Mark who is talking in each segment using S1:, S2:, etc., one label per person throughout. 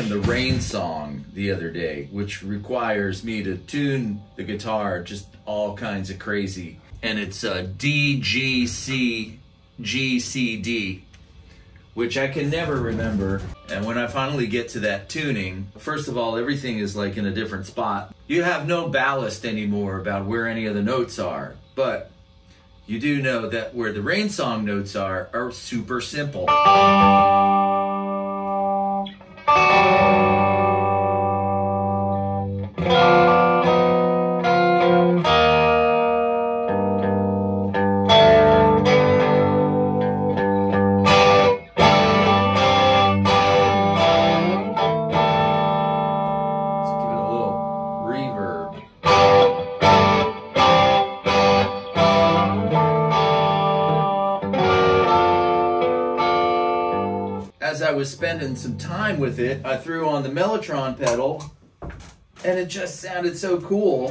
S1: playing the Rain song the other day, which requires me to tune the guitar just all kinds of crazy. And it's D, G, C, G, C, D, which I can never remember. And when I finally get to that tuning, first of all, everything is like in a different spot. You have no ballast anymore about where any of the notes are, but you do know that where the Rain song notes are super simple. As I was spending some time with it, I threw on the Mellotron pedal, and it just sounded so cool.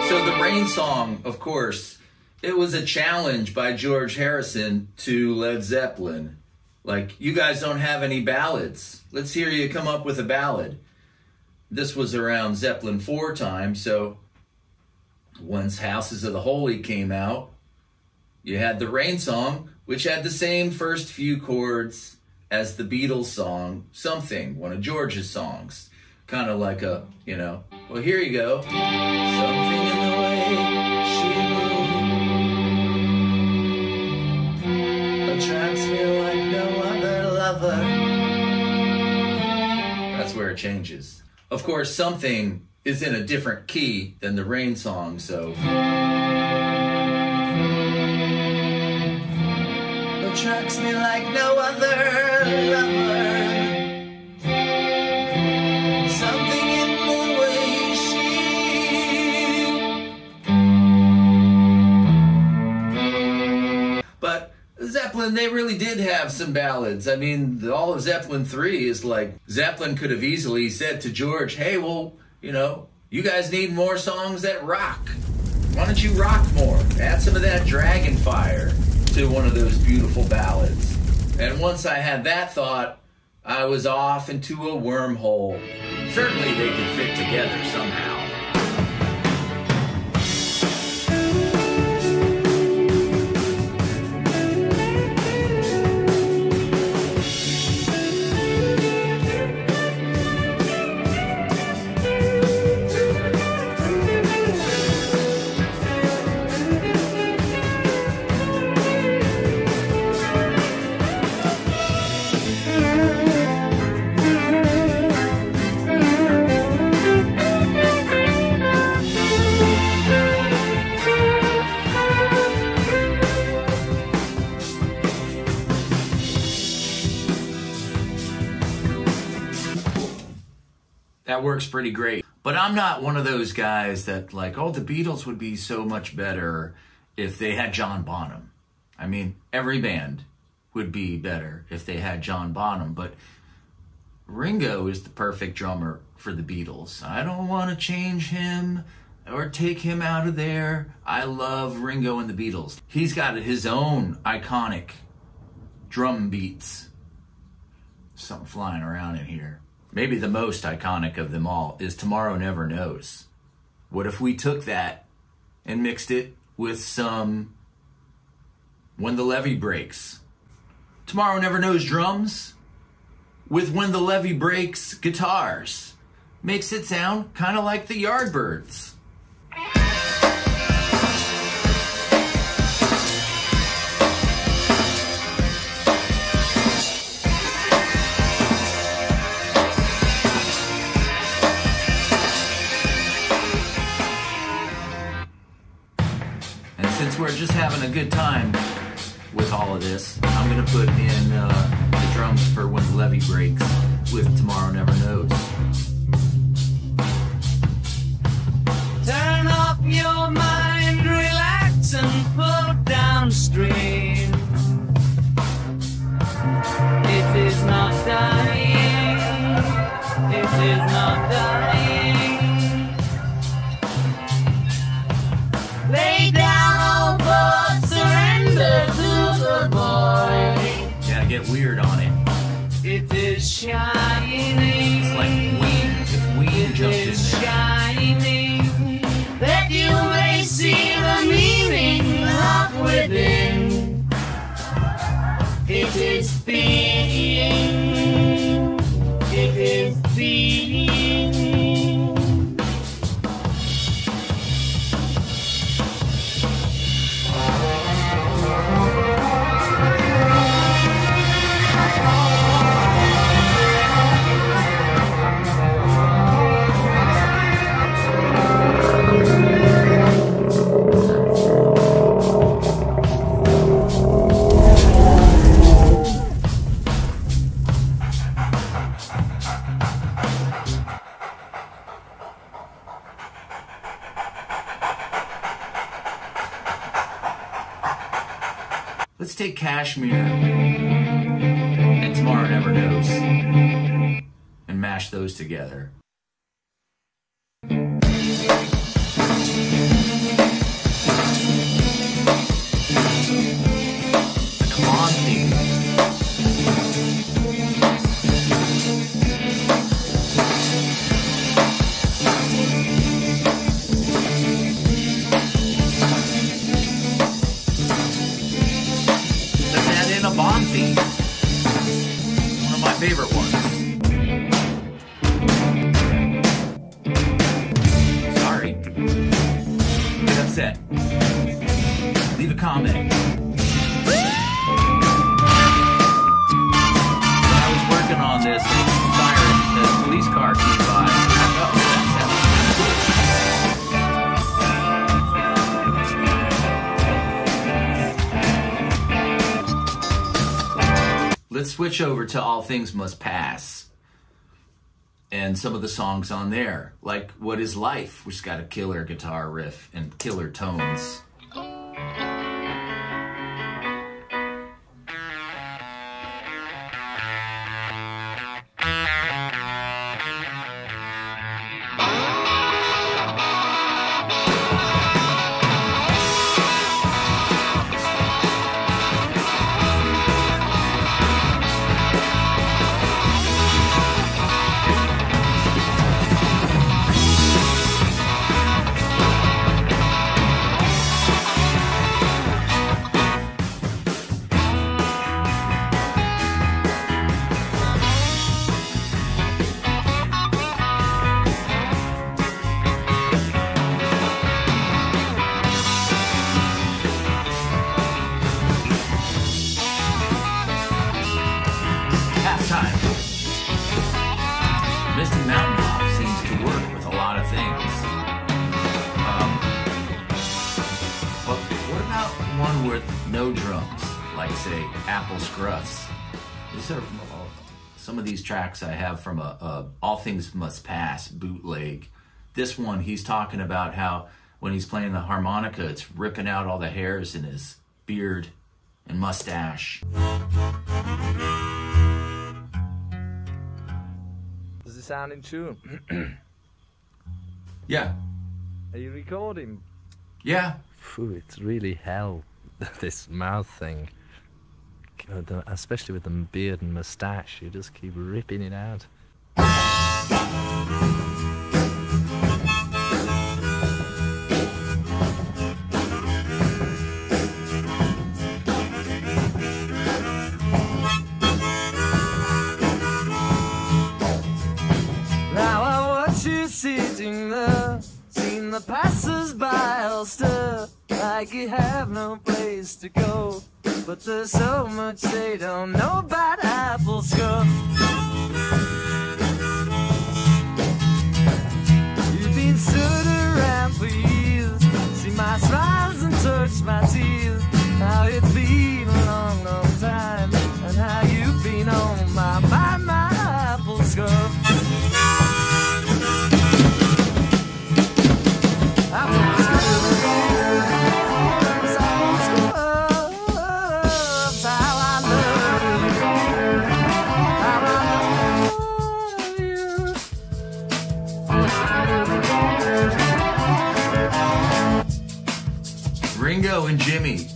S1: So the Rain song, of course, it was a challenge by George Harrison to Led Zeppelin. Like, you guys don't have any ballads. Let's hear you come up with a ballad. This was around Zeppelin 4 time, so once Houses of the Holy came out, you had the Rain song, which had the same first few chords as the Beatles song, Something, one of George's songs. Kind of like a, you know, well, here you go. Something in the way she moves attracts me like no other lover. That's where it changes. Of course, Something is in a different key than the Rain song, so. Attracts me like no other lover. Zeppelin, they really did have some ballads. I mean, all of Zeppelin 3 is like, Zeppelin could have easily said to George, hey, well, you know, you guys need more songs that rock. Why don't you rock more? Add some of that dragon fire to one of those beautiful ballads. And once I had that thought, I was off into a wormhole. Certainly they could fit together somehow. That works pretty great. But I'm not one of those guys that like, oh, the Beatles would be so much better if they had John Bonham. I mean, every band would be better if they had John Bonham, but Ringo is the perfect drummer for the Beatles. I don't want to change him or take him out of there. I love Ringo and the Beatles. He's got his own iconic drum beats. Something flying around in here. Maybe the most iconic of them all is Tomorrow Never Knows. What if we took that and mixed it with some When the Levee Breaks? Tomorrow Never Knows drums with When the Levee Breaks guitars. Makes it sound kind of like the Yardbirds. good time with all of this. I'm gonna put in the drums for When the Levee Breaks with Tomorrow Never Knows.
S2: Turn off your mind, relax and flow downstream. It is not dying, it is not dying. Lay down all thoughts, surrender to the void.
S1: Yeah, get weird on it.
S2: It is shining.
S1: It's like weed. If weed jumped in there.
S2: Shining, that you may see the meaning of within. It is being, it is being.
S1: Let's take Kashmir and Tomorrow Never Knows and mash those together. Come on, theme. A Bond theme. One of my favorite ones. Sorry. Get upset. Leave a comment. When I was working on this, the police car came by. Let's switch over to All Things Must Pass and some of the songs on there, like What Is Life, which got a killer guitar riff and killer tones. No drums, like say Apple Scruffs. These are some of these tracks I have from a All Things Must Pass bootleg. This one, he's talking about how when he's playing the harmonica, it's ripping out all the hairs in his beard and mustache.
S3: Does it sound in tune?
S1: Yeah.
S3: Are you recording?
S1: Yeah.
S3: Phew, it's really hell. This mouth thing, especially with the beard and moustache, you just keep ripping it out.
S2: Now I watch you sitting there, seen the passers-by all stir, like you have no place to go, but there's so much they don't know about apple scruff. You've been stood around for years, see my smiles and touch my tears,
S1: Slim Jimmy.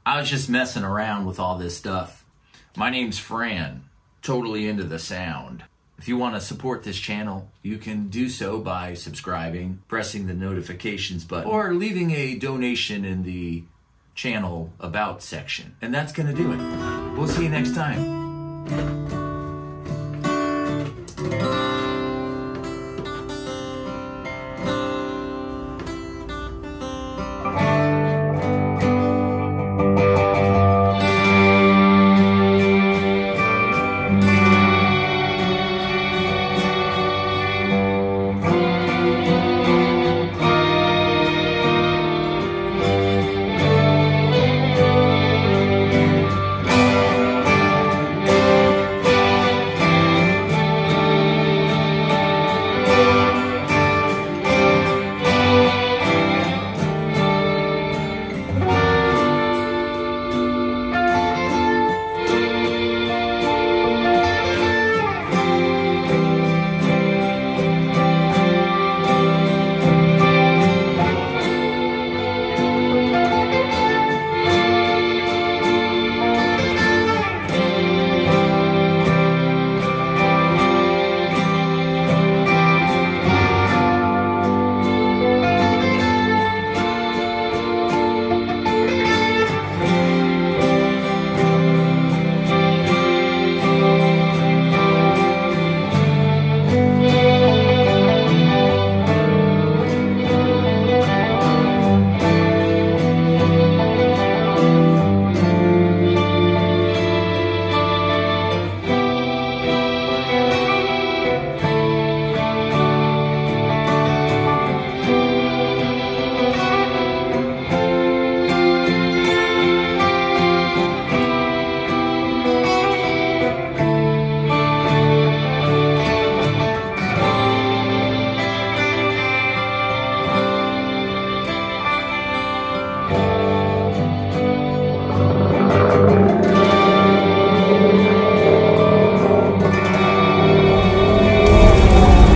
S1: I was just messing around with all this stuff. My name's Fran, totally into the sound. If you want to support this channel, you can do so by subscribing, pressing the notifications button, or leaving a donation in the channel about section. And that's going to do it. We'll see you next time.